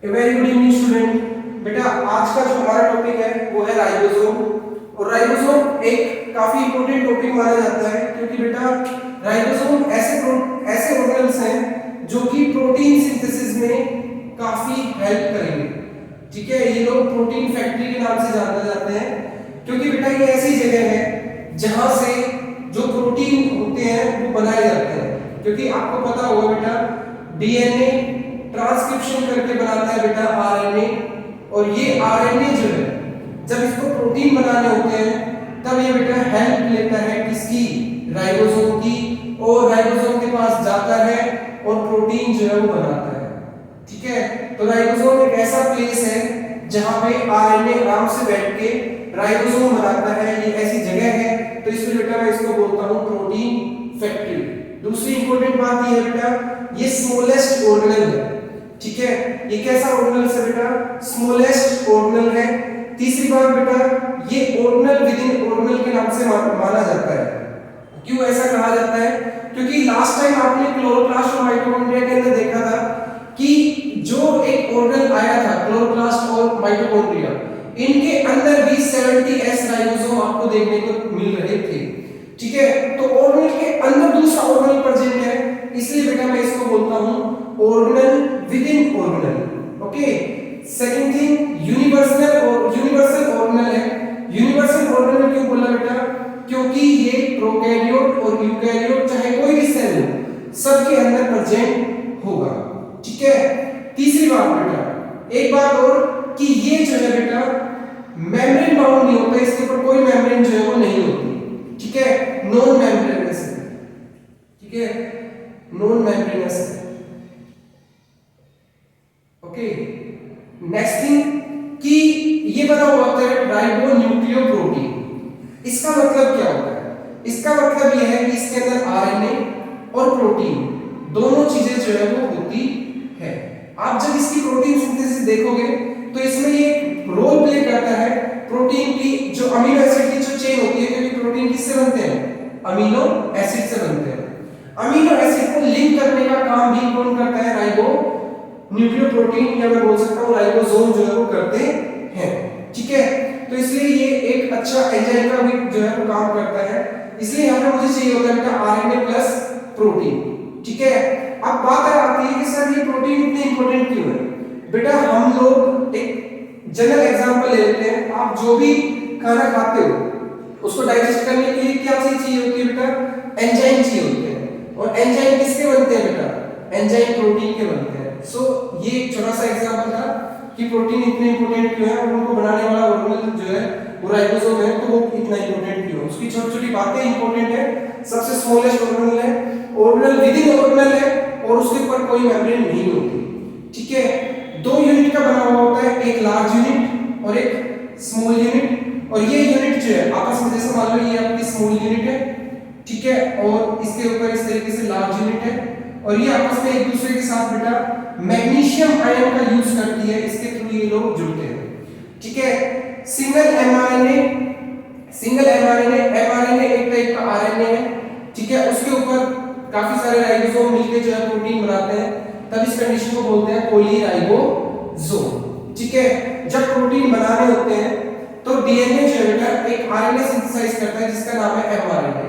A very good evening student. बेटा आज का जो हमारा टॉपिक है वो है राइबोसोम। और राइबोसोम एक काफी इंपॉर्टेंट टॉपिक माना जाता है क्योंकि बेटा राइबोसोम ऐसे ऑर्गेनल्स हैं जो कि प्रोटीन सिंथेसिस में काफी हेल्प करेंगे। ठीक है, ये लोग प्रोटीन फैक्ट्री के नाम से जाने जाते हैं क्योंकि बेटा ये ऐसी जगह है जहां से जो प्रोटीन होते हैं वो बनाए जाते हैं। क्योंकि आपको पता होगा बेटा डीएनए ट्रांसक्रिप्शन करके बनाता है बेटा आरएनए, और ये आरएनए जो है जब इसको प्रोटीन बनाने होते हैं तब ये बेटा हेल्प लेता है किसकी, राइबोसोम की, और राइबोसोम के पास जाता है और प्रोटीन जो है वो बनाता है। ठीक है, तो राइबोसोम एक ऐसा प्लेस है जहां पे आरएनए आराम से बैठ के राइबोसोम बनाता है। ये ऐसी जगह है, तो इसलिए बेटा मैं इसको बोलता हूं प्रोटीन फैक्ट्री। दूसरी इंपॉर्टेंट बात ये है बेटा ये स्मॉलेस्ट ऑर्गेनल है। ठीक है, ये कैसा ऑर्गेनल है बेटा, स्मॉलेस्ट ऑर्गेनल है। तीसरी बात बेटा ये ऑर्गेनल विद इन ऑर्गेनल के नाम से माना जाता है। क्यों ऐसा कहा जाता है, क्योंकि लास्ट टाइम आपने क्लोरोप्लास्ट और माइटोकॉन्ड्रिया के अंदर देखा था कि जो एक ऑर्गेनल आया था क्लोरोप्लास्ट और माइटोकॉन्ड्रिया, इनके अंदर भी 70s राइबोसोम आपको देखने को मिल रहे थे। ठीक है, तो ऑर्गेनल के अंदर दूसरा ऑर्गेनल प्रेजेंट है, इसलिए बेटा मैं इसको बोलता हूं organelle with in organelle. Okay, second thing universal organelle है। यूनिवर्सल ऑर्गेनल क्यों बोला बेटा, क्योंकि ये प्रोकैरियोट और यूकैरियोट चाहे कोई भी सेल हो सबके अंदर प्रेजेंट होगा। ठीक है, तीसरी बात बेटा एक बात और कि ये जो है बेटा मेम्ब्रेन बाउंड नहीं होता, इसके ऊपर कोई मेम्ब्रेन जो है वो नहीं होती। ठीक है, नॉन मेम्ब्रेनस है। ठीक है, नॉन मेम्ब्रेनस है। ओके, नेक्स्ट थिंग कि ये बना हुआ होता है राइबोन्यूक्लियोप्रोटीन। इसका मतलब क्या होता है, इसका मतलब यह है कि इसके अंदर आरएनए और प्रोटीन दोनों चीजें जो है वो होती है। आप जब इसकी प्रोटीन सिंथेसिस देखोगे तो इसमें ये रोल प्ले करता है प्रोटीन की जो अमीनो एसिड की जो चेन होती है, क्योंकि प्रोटीन किससे बनते हैं, अमीनो एसिड से बनते हैं। अमीनो एसिड को लिंक करने का काम भी कौन करता है, राइबो न्यूक्लियोप्रोटीन, या मैं बोल सकता हूं राइबोसोम जो है वो करते हैं। ठीक है, तो इसलिए ये एक अच्छा एंजाइम का भी जो है वो काम करता है। इसलिए यहां पे मुझे चाहिए होता है बेटा आरएनए प्लस प्रोटीन। ठीक है, अब बात आती है कि सर ये प्रोटीन इतने इंपॉर्टेंट क्यों है। बेटा हम लोग एक जनरल एग्जांपल ले लेते हैं, आप जो भी खाना खाते हो उसको डाइजेस्ट करने के लिए क्या चीज चाहिए होती है बेटा, एंजाइम चाहिए होते हैं। और एंजाइम किसके बनते हैं बेटा, एंजाइम प्रोटीन के बनते हैं। सो ये एक छोटा सा एग्जांपल था कि प्रोटीन इतने इंपॉर्टेंट क्यों है, और उनको बनाने वाला ऑर्गेनल जो है वो राइबोसोम है, तो वो इतना इंपॉर्टेंट क्यों है, उसकी छोटी-छोटी बातें इंपॉर्टेंट है। सबसे स्मॉलेस्ट ऑर्गेनल है, ऑर्गेनल विद इन ऑर्गेनल है, और उसके ऊपर कोई मेम्ब्रेन नहीं होती। ठीक है, दो यूनिट का बना हुआ होता है, एक लार्ज यूनिट और एक स्मॉल यूनिट। और ये यूनिट जो है आपस में, जैसे मान लो ये आपकी स्मॉल यूनिट है, ठीक है, और इसके ऊपर इस तरीके से लार्ज यूनिट है, और ये आपस में एक दूसरे के साथ बेटा मैग्नीशियम आयन का यूज करती है, इसके थ्रू ये लोग जुड़ते हैं। ठीक है, सिंगल एमआरएनए एक टाइप का आरएनए है। ठीक है, उसके ऊपर काफी सारे राइबोसोम मिलकर जो है प्रोटीन बनाते हैं, तब इस कंडीशन को बोलते हैं पॉलीराइबोसोम। ठीक है, जब प्रोटीन बनाने होते हैं तो डीएनए जो है बेटा एक आरएनए सिंथेसाइज करता है जिसका नाम है एमआरएनए,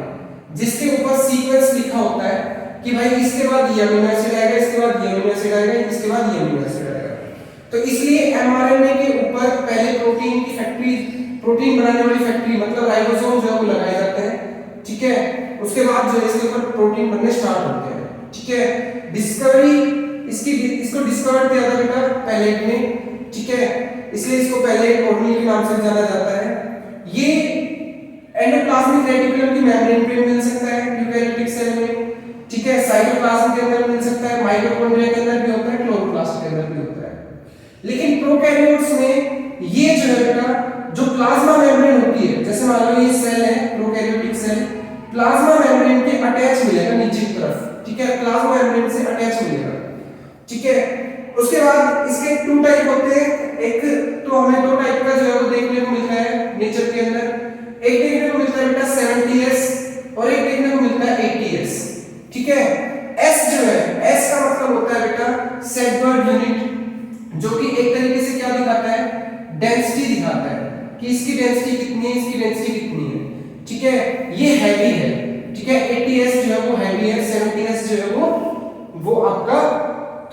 जिसके ऊपर सीक्वेंस लिखा होता है कि भाई इसके बाद ये अमीनो एसिड आएगा, इसके बाद ये अमीनो एसिड आएगा, इसके बाद ये अमीनो एसिड आएगा। तो इसलिए एमआरएनए के ऊपर पहले प्रोटीन की फैक्ट्री, प्रोटीन बनाने वाली फैक्ट्री मतलब राइबोसोम जो है वो लगाए जाते हैं। ठीक है, उसके बाद जो इसके ऊपर प्रोटीन बनने स्टार्ट होते हैं। ठीक है, इसको डिस्कवर किया था बेटा पैलेट ने। ठीक है, इसलिए इसको पैलेट ऑर्गेनल के नाम से जाना जाता है। ये एंडोप्लाज्मिक रेटिकुलम की मेम्ब्रेन पे मिल सकता है यूकैरियोटिक सेल में। ठीक है, साइटोप्लाज्म के अंदर मिल सकता है, माइटोकॉन्ड्रिया के अंदर भी होता है, क्लोरोप्लास्ट के अंदर भी होता है। लेकिन प्रोकैरियोट्स में ये जो है बेटा जो प्लाज्मा मेम्ब्रेन होती है, जैसे मान लो ये सेल है प्रोकैरियोटिक सेल, प्लाज्मा मेम्ब्रेन के अटैच मिलेगा नीचे की तरफ। ठीक है, प्लाज्मा मेम्ब्रेन से अटैच मिलेगा। ठीक है, उसके बाद इसके टू टाइप होते हैं, एक तो हमें दो टाइप का जो है वो देखने को मिलता है नेचर के अंदर। एक देखने को मिलता है बेटा 70s और एक देखने को मिलता है 80s। ठीक है, एस जो है, एस का मतलब होता है बेटा सेडबर्ग यूनिट, जो कि एक तरीके से क्या दिखाता है, डेंसिटी दिखाता है कि इसकी डेंसिटी कितनी है, इसकी डेंसिटी कितनी है। ठीक है, ये हैवी है। ठीक है, 80s जो है वो हैवी है, 70s जो है वो आपका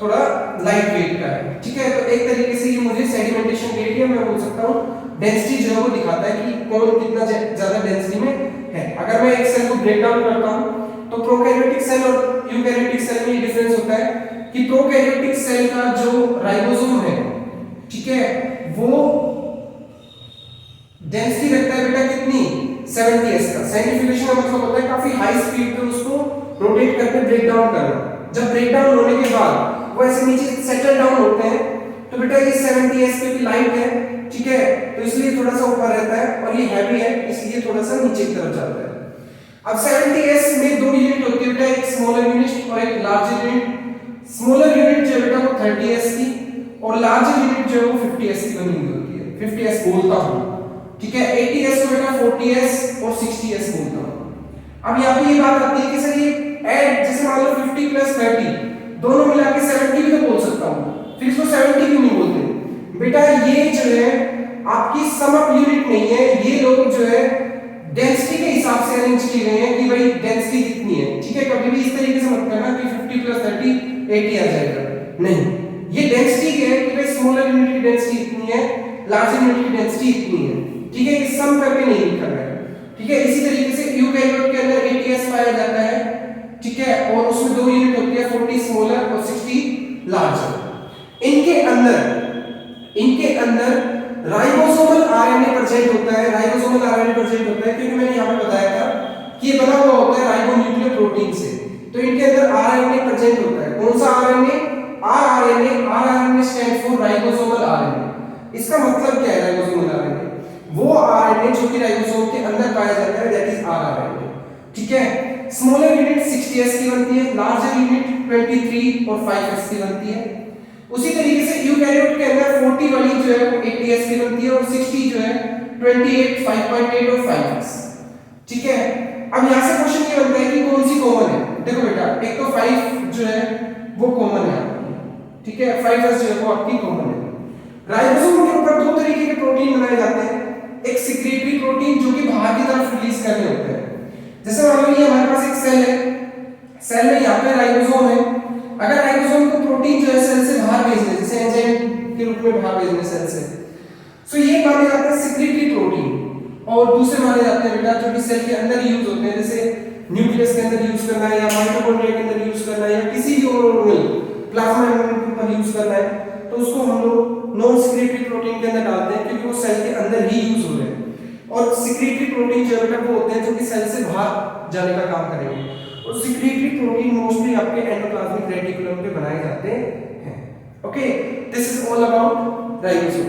थोड़ा लाइट वेट का है। ठीक है, तो एक तरीके से ये मुझे सेडिमेंटेशन रेट या मैं बोल सकता हूँ डेंसिटी जो है वो दिखाता है कि कौन कितना ज्यादा डेंसिटी में है। अगर मैं एक सेल को ब्रेक डाउन करता हूँ तो प्रोकैरियोटिक सेल और यूकैरियोटिक सेल में ये डिफरेंस होता है कि प्रोकैरियोटिक सेल का जो राइबोसोम है, ठीक है, वो डेंसिटी रखता है बेटा कितनी, 70s का। सेंट्रीफ्यूगेशन का मतलब होता है काफी हाई स्पीड पे उसको रोटेट करके ब्रेक डाउन करना। जब ब्रेक डाउन होने के बाद वो ऐसे नीचे सेटल डाउन होते हैं तो बेटा ये 70s पे भी लाइट है। ठीक है, तो इसलिए थोड़ा सा ऊपर रहता है और ये हैवी है इसलिए थोड़ा सा नीचे की तरफ जाता है। अब 70s में दो यूनिट होती है बेटा, एक स्मॉलर यूनिट और एक लार्जर यूनिट। स्मॉलर यूनिट जो है बेटा वो 30s की और लार्जर यूनिट जो है वो 50s की बनी हुई होती है। 50s बोलता हूं। ठीक है, 80s को बेटा 40s और 60s बोलता हूं। अब यहाँ पे ये बात आती है कि सर ये ऐड जैसे मान लो 50 + 30 दोनों मिला के 70 भी तो बोल सकता हूं, फिर इसको 70 क्यों नहीं बोलते बेटा? ये जो है आपकी सम अप यूनिट नहीं है, ये लोग जो है डेंसिटी के हिसाब से अरेंज किए गए हैं कि भाई डेंसिटी कितनी है। ठीक है, कभी भी इस तरीके से मत करना कि 50 + 30 80 आ जाएगा, नहीं, ये डेंसिटी के है कि भाई स्मॉलर यूनिट की डेंसिटी इतनी है, लार्जर यूनिट की डेंसिटी इतनी है। ठीक है, ये सम करके नहीं करना है। ठीक है, इसी तरीके से यूकैरियोट के अंदर 80s पाया जाता है। ठीक है, और उसमें दो यूनिट होती है, 40 स्मॉलर और 60 लार्जर। इनके अंदर राइबोसोमल आरएनए प्रेजेंट होता है। राइबोसोमल आरएनए प्रेजेंट होता है क्योंकि मैंने यहां पे बताया था कि ये बना हुआ होता है राइबोन्यूक्लियोप्रोटीन से, तो इनके अंदर आरएनए प्रेजेंट होता है। कौन सा RNA? RRNA stand for ribosomal RNA. इसका मतलब क्या है राइबोसोमल आरएनए? वो आरएनए जो कि राइबोसोम के अंदर पाया जाता है, दैट इज आरआरएनए। ठीक है, स्मॉलर यूनिट 60s की बनती है, लार्जर यूनिट 23 और 5s की बनती है। उसी तरीके से यूकैरियोट के अंदर 40 वाली जो है वो 80s की बनती है और 60 जो है 28, 5.8 और 5s। ठीक है, अब यहां से क्वेश्चन ये बनता है कि कौन सी कॉमन है। देखो बेटा, एक तो 5 जो है वो कॉमन है आपकी। ठीक है, 5s जो है वो आपकी कॉमन है। राइबोसोम के ऊपर दो तरीके के प्रोटीन बनाए जाते हैं, एक सिक्रीटरी प्रोटीन जो कि बाहर की तरफ रिलीज करने होते हैं। जैसे मान लो ये हमारे पास एक सेल है, सेल में यहाँ पे राइबोसोम है। अगर राइबोसोम को प्रोटीन जो है सेल से बाहर भेजने, जैसे एंजाइम के रूप में बाहर भेजने सेल से, सो ये माने जाते हैं सिक्रीटरी प्रोटीन। और दूसरे माने जाते हैं बेटा जो कि सेल के अंदर यूज होते हैं, जैसे न्यूक्लियस के अंदर यूज करना है या माइटोकॉन्ड्रिया के अंदर यूज करना है या किसी भी ऑर्गेनेल प्लाज्मा मेम्ब्रेन के ऊपर यूज करना है, तो उसको हम लोग नॉन सिक्रीटरी प्रोटीन के अंदर डालते हैं क्योंकि वो सेल के अंदर ही यूज हो रहे हैं। और सिक्रीटरी प्रोटीन जो है वो होते हैं जो कि सेल से बाहर जाने का काम करेंगे। और सिक्रीटरी प्रोटीन मोस्टली आपके एंडोप्लाज्मिक रेटिकुलम पे बनाए जाते हैं। Okay, this is all about ribosome.